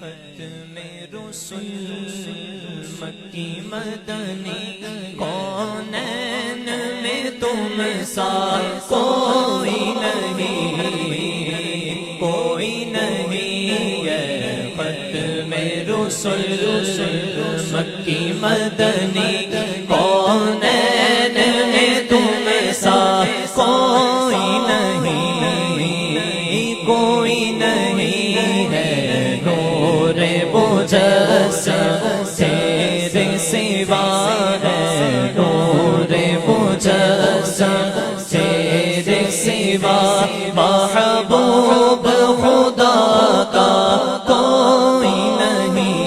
ختم رسل مکی مدنی کونین میں تم سا کوئی نہیں، کوئی نہیں ہے ختم رسل مکی مدنی کونین میں تم سا کوئی نہیں، کوئی نہیں ہے نور مجسم تیرے سوا ہے، نور مجسم تیرے سوا محبوب خدا کا کوئی نہیں،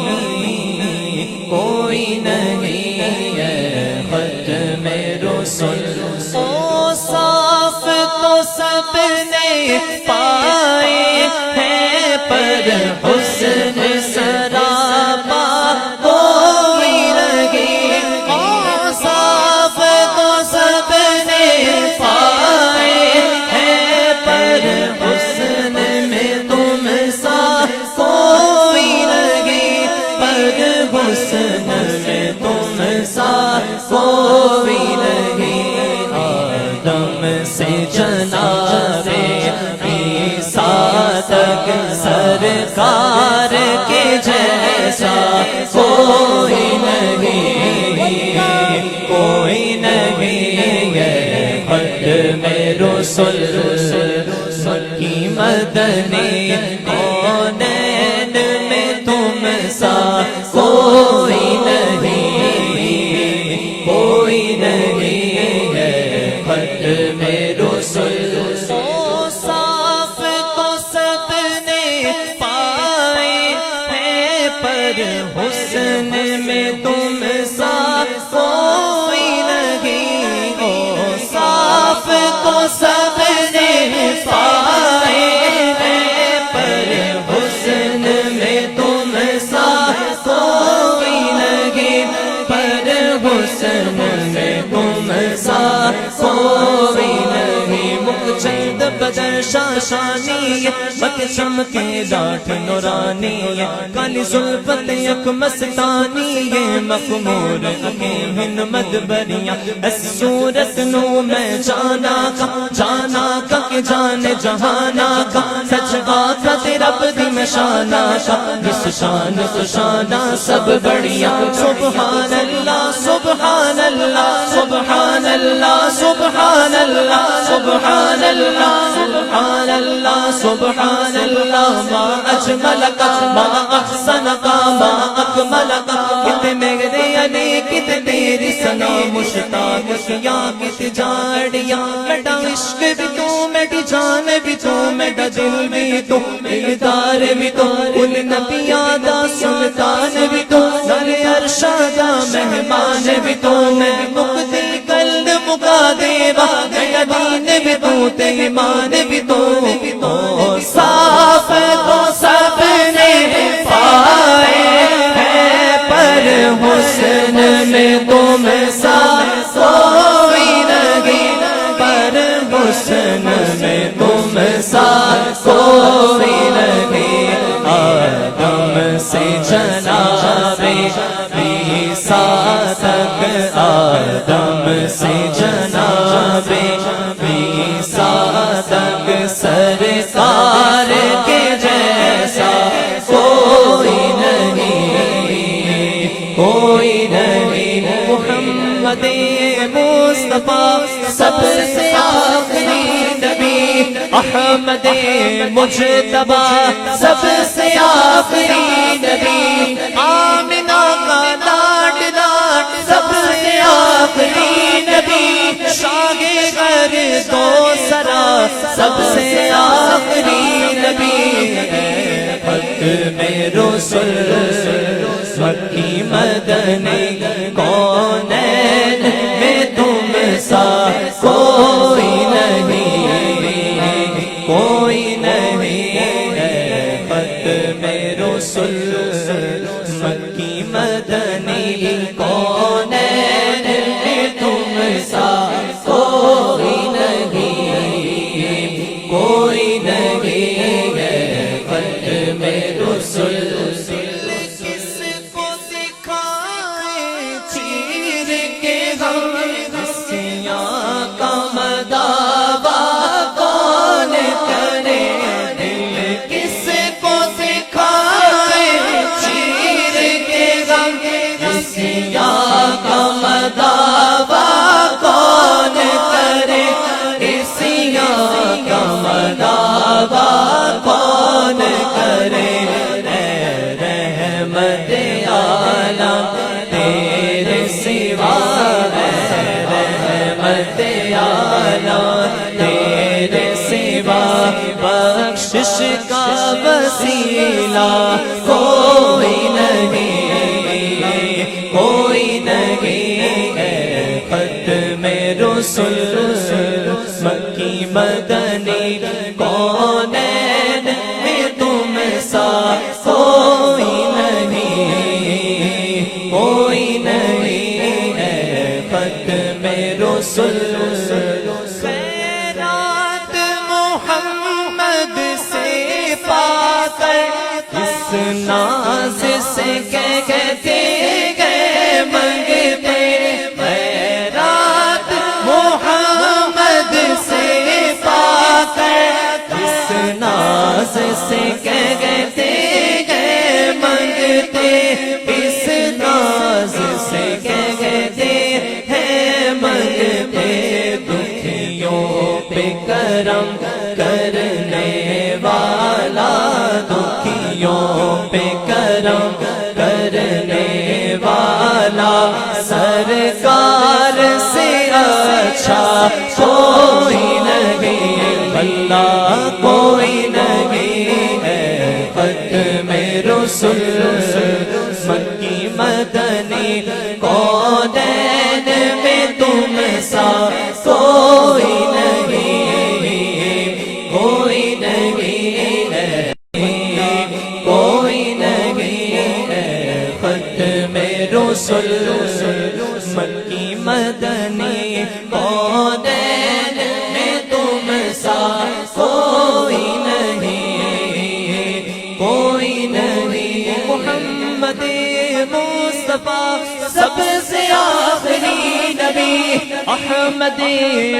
کوئی نہیں ہے ختم رسل۔ او صاف تو سب نے پائے ہیں پر حسن سراپا کوئی نہیں، او صاف تو سب نے پائے ہیں پر حسن میں تم سا کوئی نہیں، پر حسن میں تم سا کوئی نہیں۔ آدم سے جناب عیسیٰ تک سرکار کے جیسا کوئی نہیں، کوئی نہیں ہے ختم رسل مکی مدنی کونین میں تم سا کوئی نہیں، کوئی نہیں ہے ختم رسل۔ او صاف تو سب نے پائے ہیں پر حسن میں تم سا کوئی نہیں، او صاف تو سب نے پائے ہیں پر حسن میں تم سا کوئی نہیں، پر حسن میں تم سا کوئی نہیں۔ چند بدر شاشانی بک چمکے لاٹھ نورانی، کالی زلفت یک مستانی مخمور حکیم ہند بریاں، اس صورت نو میں جانا کا کہ جان جہانا کا، سچ آقا رب دی میں شانا کا، اس شان تو شانہ سب بڑھیا۔ سبحان اللہ سبحان اللہ سبحان اللہ سبحان اللہ سبحان اللہ سبحان اللہ سبحان اللہ، ما اجملک ما احسنک ما اکملک، کت میرے علی کت تیری ثنا مشتاق کیا کت جاڑیا، میرا عشق بھی تو میری جان بھی تو میرا دل بھی تو دلدار بھی تو، کل نبیاں دا سلطان بھی تو، در ارشادہ مہمان بھی تو، میں مقتی قلب مکا دیوا، میرا دین بھی تو ایمان بھی تو، صاف تو سب نے پائے ہیں پر حسن میں تم سا کوئی نہیں، پر حسن میں تم سا کوئی نہیں۔ آدم سے جناب عیسیٰ تک، آدم سے جناب عیسیٰ تک سرکار کے جیسا کوئی نہیں، کوئی نہیں۔ محمد مصطفیٰ سب سے آخری نبی، احمد مجتبیٰ سب سے آخری نبی، آمنہ کا لاڈ سب سے آخری نبی، شاہ گھر دو سرا سب سے آخری نبی، ختم رسل مکی مدنی کونین میں تم سا کوئی نہیں، کوئی نہیں ہے ختم رسل مکی مدنی کونین میں تم سا کوئی نہیں، کوئی نہیں ہے ختم رسل کس کو دکھائے چیر کے ہم سیاہ کا مداوا کون کرے دل کس کو دکھائے چیر کے ہم سیاہ کا مداوا کون کرے سیاہ کا مداوا کون کرے اے رحمت عالم تیرے سوا اے رحمت عالم تیرے سوا بخشش کا وسیلہ کوئی نہیں کوئی نہیں اے ختم رسل مکی مدنی کونین میں تم سا کوئی نہیں اے ختم رسل خیرات محمد سے پا کر اس ناز سے کہتے گئے منگتے خیرات محمد سے پا کر اس ناز سے کہتے گئے منگتے اس ناز سے کہتے ہیں منگتے دکھیوں پہ کرم کرنے والا دکھیوں پہ کرم کرنے والا سرکار سے اچھا کوئی نہیں اللہ کوئی نہیں ہے ختم رسل مکی مدنی کونین میں تم سا کوئی نہیں ہے کوئی نہیں ہے ختم رسل مکی مدنی کونین میں تم سا کوئی نہیں محمد مصطفیٰ سب سے آخری نبی احمد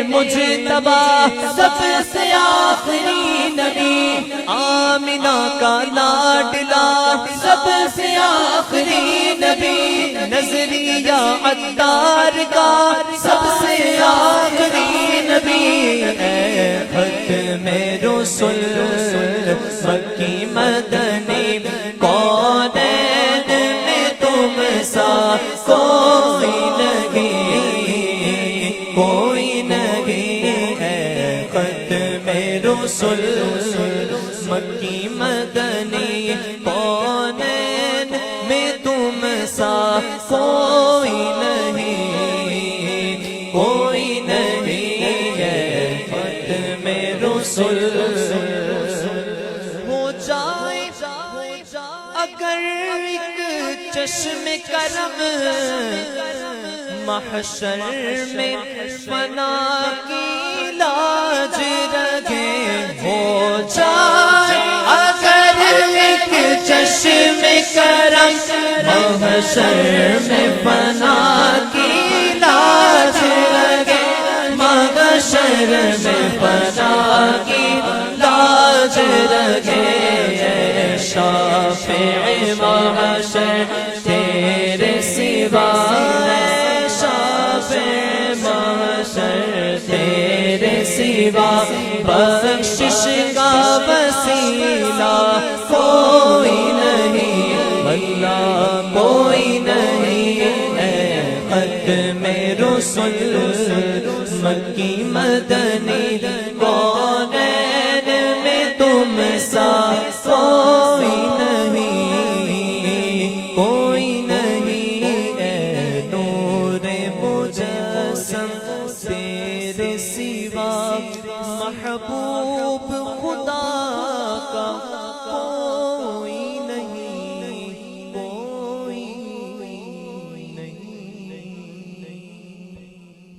مجتبی سب سے آخری نبی آمنہ کا لاڈلا سب سے آخری نبی نظریہ عطار کا سب سے آخری نبی اے ختم رسل مکی مدنی کونین میں تم سا کوئی نہیں ہے ختم رسل مکی مدنی کونین میں تم سا کوئی نہیں ہے ختم رسل ہو جائے اگر ایک چشم کرم محشر میں فنا کی لاج رکھے ہو جائے اگر ایک چشم کرم محشر میں فنا کی لاج رکھے محشر میں فنا کی لاج رکھے شافع محشر تیرے سوا شافع محشر تیرے سوا بخشش کا وسیلہ کوئی نہیں اللہ کوئی نہیں ہے ختم رسل مکی مدنی کونین میں تم سا کوئی نہیں ہے نور مجسم تیرے سوا محبوب خدا